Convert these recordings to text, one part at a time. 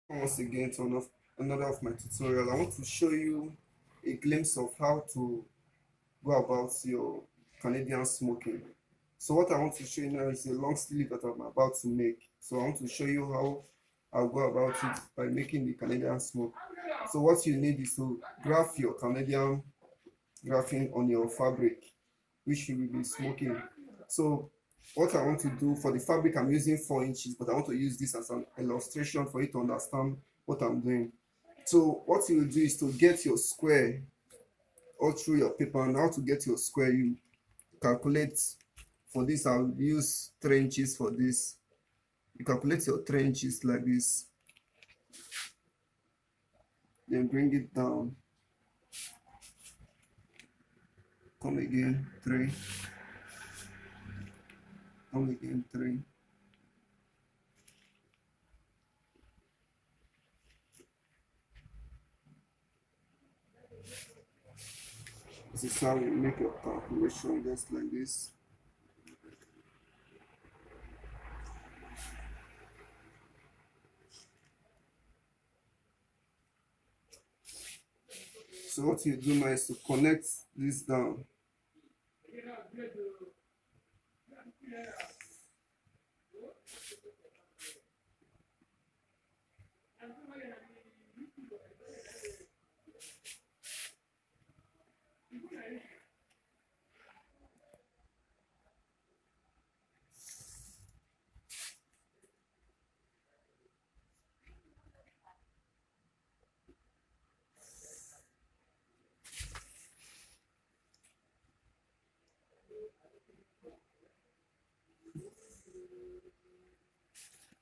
Once again to another of my tutorial. I want to show you a glimpse of how to go about your Canadian smoking. So what I want to show you now is a long sleeve that I'm about to make. So I want to show you how I'll go about it by making the Canadian smoke. So what you need is to graph your Canadian graphing on your fabric, which you will be smoking. So what I want to do for the fabric, I'm using 4 inches, but I want to use this as an illustration for you to understand what I'm doing. So what you will do is to get your square all through your paper. And how to get your square, you calculate. For this, I'll use 3 inches for this. You calculate your 3 inches like this, then bring it down, come again 3, come again 3. This is how you make your calculation, just like this. So what you do now is to connect this down.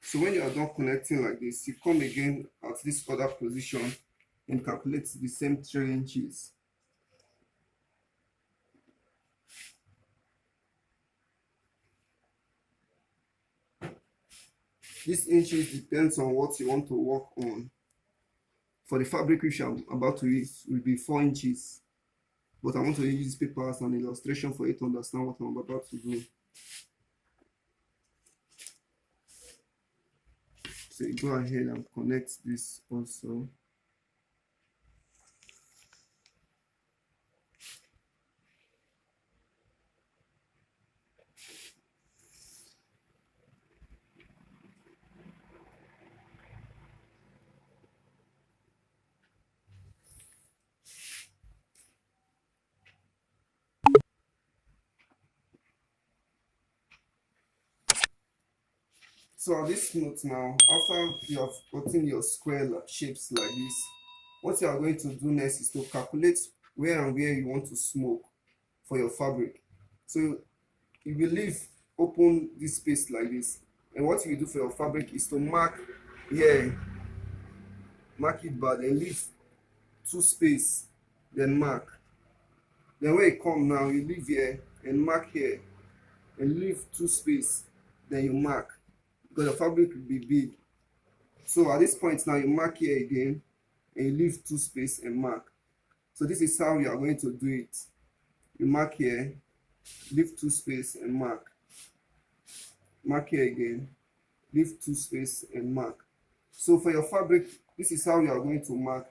So when you are done connecting like this, you come again at this other position and calculate the same 3 inches. This inches depends on what you want to work on. For the fabric which I'm about to use will be 4 inches, but I want to use this paper as an illustration for you to understand what I'm about to do. So you go ahead and connect this also. So at this note now, after you have gotten your square shapes like this, what you are going to do next is to calculate where and where you want to smoke for your fabric. So you will leave open this space like this, and what you will do for your fabric is to mark here, mark it bad, and leave 2 space, then mark. Then when you come now, you leave here and mark here, and leave 2 space, then you mark, because your fabric will be big. So at this point now, you mark here again and you leave 2 space and mark. So this is how you are going to do it. You mark here, leave 2 space and mark. Mark here again, leave 2 space and mark. So for your fabric, this is how you are going to mark.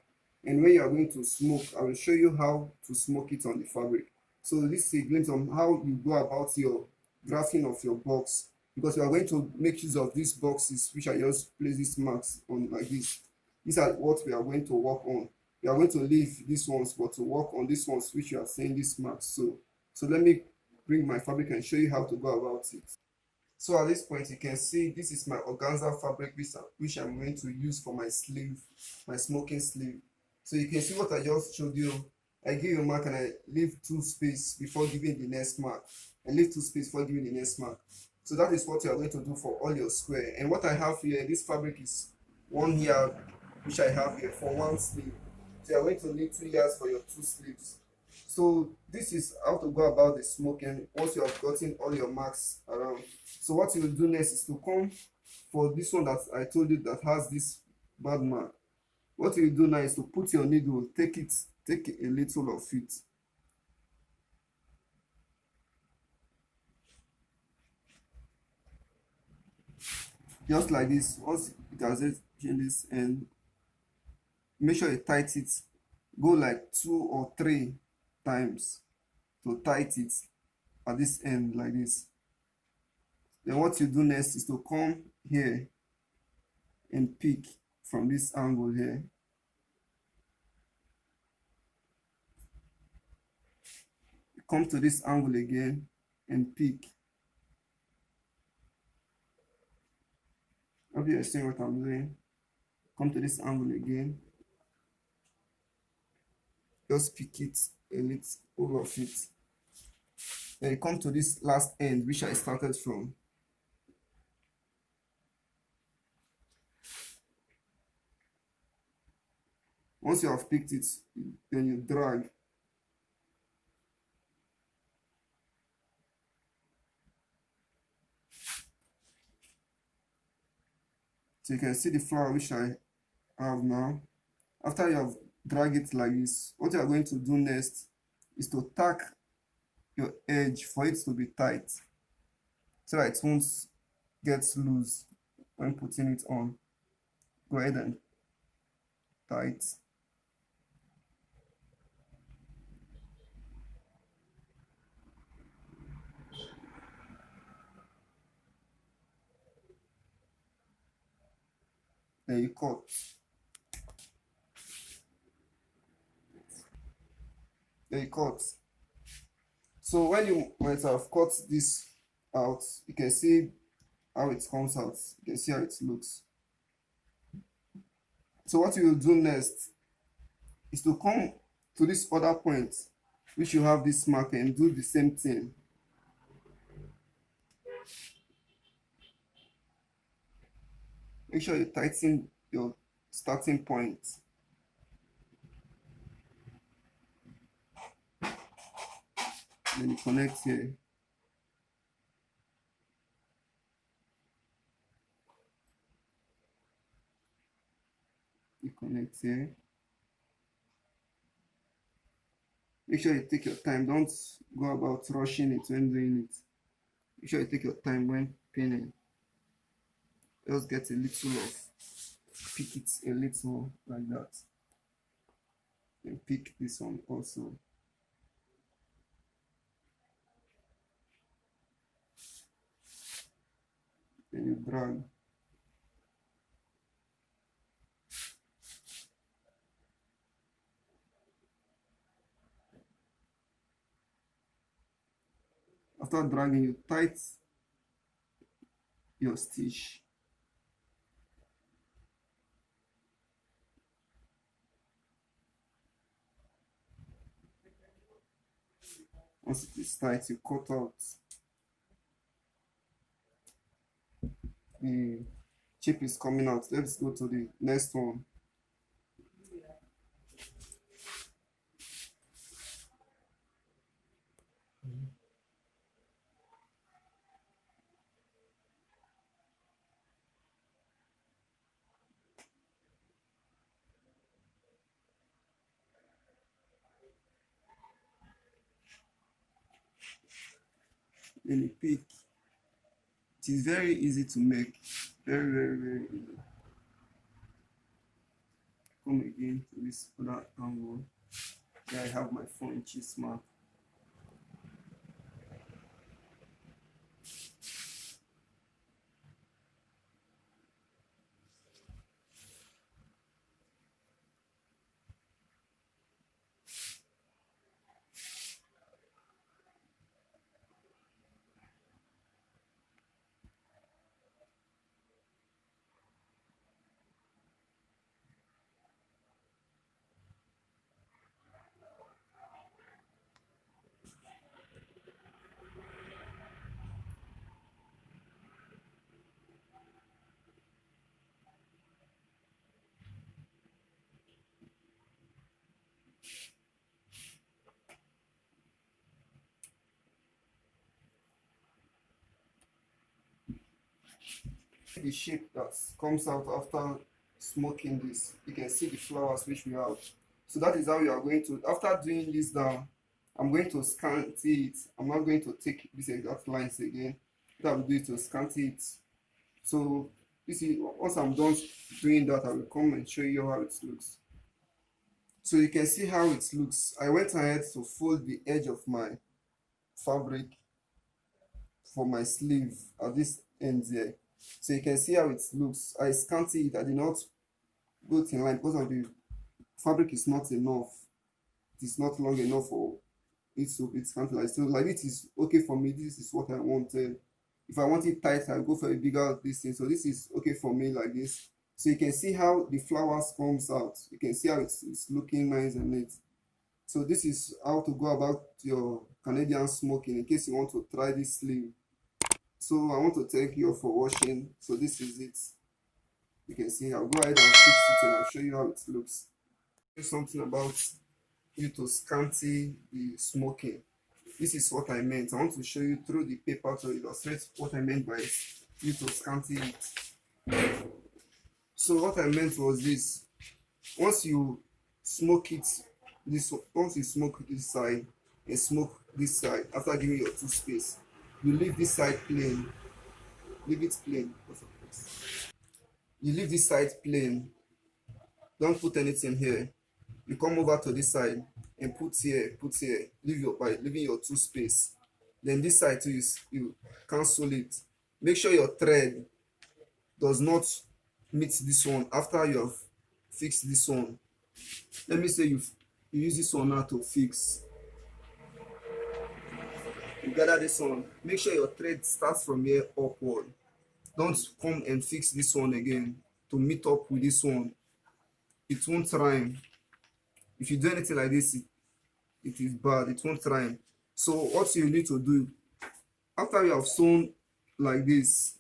And when you are going to smoke, I will show you how to smoke it on the fabric. So this is a glimpse on how you go about your drafting of your box, because you are going to make use of these boxes which I just place these marks on like this. These are what we are going to work on. We are going to leave these ones, but to work on these ones which you are saying these marks. So let me bring my fabric and show you how to go about it. So at this point, you can see this is my organza fabric which I'm going to use for my sleeve, my smoking sleeve. So you can see what I just showed you. I give you a mark and I leave 2 space before giving the next mark, and leave 2 space before giving the next mark. So that is what you are going to do for all your square. And what I have here, this fabric is 1 yard, which I have here for 1 sleeve. So you are going to need 2 yards for your 2 sleeves. So this is how to go about the smoking once you have gotten all your marks around. So what you will do next is to come for this one that I told you that has this bad mark. What you will do now is to put your needle, take a little of it. Just like this. Once it has in this end. Make sure you tight it. Go like 2 or 3 times to tight it at this end like this. Then what you do next is to come here and pick from this angle here. Come to this angle again and pick. Hope you understand what I'm doing. Come to this angle again. Just pick it a little, all of it. Then you come to this last end which I started from. Once you have picked it, then you drag. So you can see the flower which I have now. After you have dragged it like this, what you are going to do next is to tack your edge for it to be tight so that it won't get loose when putting it on. Go ahead and tight. Then you cut. Then you cut. So when you might have cut this out, you can see how it comes out. You can see how it looks. So what you will do next is to come to this other point which you have this mark and do the same thing. Make sure you tighten your starting point. Then you connect here. You connect here. Make sure you take your time. Don't go about rushing it when doing it. Make sure you take your time when pinning. Just get a little of, pick it a little like that. Then pick this one also. Then you drag. After dragging, you tight your stitch. Once it is tight, you cut out the chip is coming out. Let's go to the next one. Then you pick. It is very easy to make. Very, very, very easy. Come again to this other angle. Here I have my 4 inches mark. The shape that comes out after smoking this, you can see the flowers which we have. So that is how you are going to, after doing this down, I'm going to scanty it. I'm not going to take these exact lines again. That will do it to scanty it. So This is once I'm done doing that, I will come and show you how it looks. So you can see how it looks. I went ahead to fold the edge of my fabric for my sleeve at this end there. So you can see how it looks. I scanty it. I did not go in line because of the fabric is not enough. It is not long enough for it to be scanty. So like it is okay for me. This is what I wanted. If I want it tight, I'll go for a bigger this thing. So this is okay for me like this. So you can see how the flowers comes out. You can see how it's looking nice and neat. So this is how to go about your Canadian smoking in case you want to try this sleeve. So I want to thank you all for watching. So this is it. You can see I'll go ahead and fix it and I'll show you how it looks. Something about you to scanty the smoking. This is what I meant. I want to show you through the paper to illustrate what I meant by you to scanty it. So what I meant was this. Once you smoke it, once you smoke this side and smoke this side, after giving your two space, you leave this side plain. Leave it plain. You leave this side plain. Don't put anything here. You come over to this side and put here, by leaving your two space. Then this side too, you cancel it. Make sure your thread does not meet this one after you have fixed this one. Let me say you use this one now to fix. You gather this one. Make sure your thread starts from here upward. Don't come and fix this one again to meet up with this one. It won't rhyme. If you do anything like this, it is bad. It won't rhyme. So what you need to do, after you have sewn like this,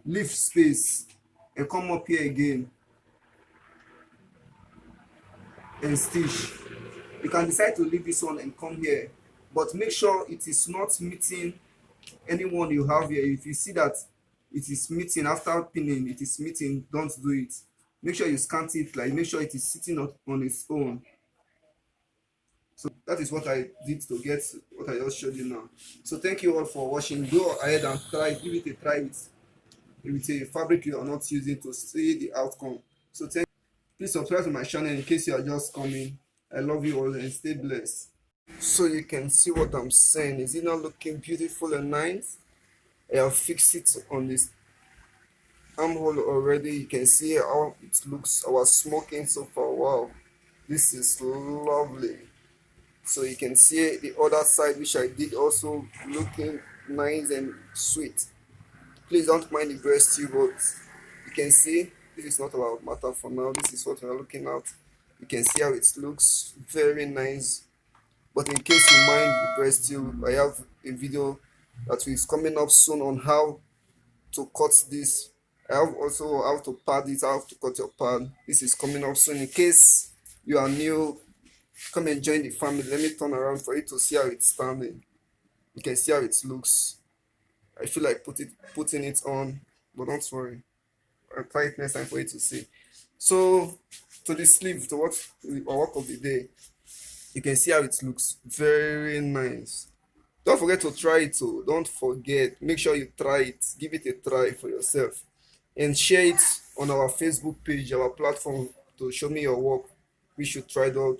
leave space and come up here again and stitch. You can decide to leave this one and come here, but make sure it is not meeting anyone you have here. If you see that it is meeting after pinning, it is meeting, don't do it. Make sure you scanty it, like make sure it is sitting up on its own. So that is what I did to get what I just showed you now. So thank you all for watching. Go ahead and try, give it a try with a fabric you are not using to see the outcome. So please subscribe to my channel in case you are just coming. I love you all and stay blessed. So you can see what I'm saying. Is it not looking beautiful and nice? I have fixed it on this armhole already. You can see how it looks. I was smoking so far. Wow, this is lovely. So you can see the other side, which I did also looking nice and sweet. Please don't mind the breast tube, but you can see this is not about matter for now. This is what we're looking at. You can see how it looks very nice. But in case you mind the breast tube, I have a video that is coming up soon on how to cut this. I have also how to pad it, how to cut your pad. This is coming up soon. In case you are new, come and join the family. Let me turn around for you to see how it's standing. You can see how it looks. I feel like putting it on, but don't worry. I'll try it next time for you to see. So to the sleeve, to what our work of the day, you can see how it looks very nice. Don't forget to try it. So don't forget. Make sure you try it. Give it a try for yourself, and share it on our Facebook page, our platform, to show me your work. We should try it out.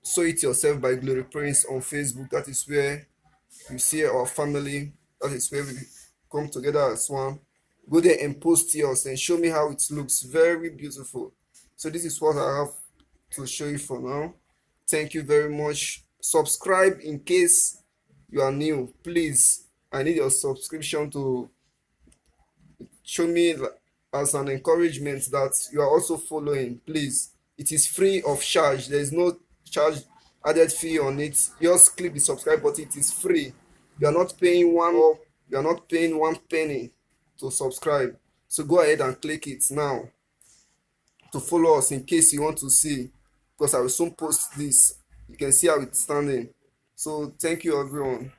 Sew It Yourself by Glory Prince on Facebook. That is where you see our family. That is where we come together as one. Go there and post yours and show me how it looks. Very beautiful. So this is what I have to show you for now. Thank you very much. Subscribe in case you are new. Please, I need your subscription to show me as an encouragement that you are also following. Please, it is free of charge. There is no charge added fee on it. Just click the subscribe button. It is free. You are not paying one penny to subscribe. So go ahead and click it now to follow us in case you want to see, because I will soon post this. You can see how it's standing. So thank you everyone.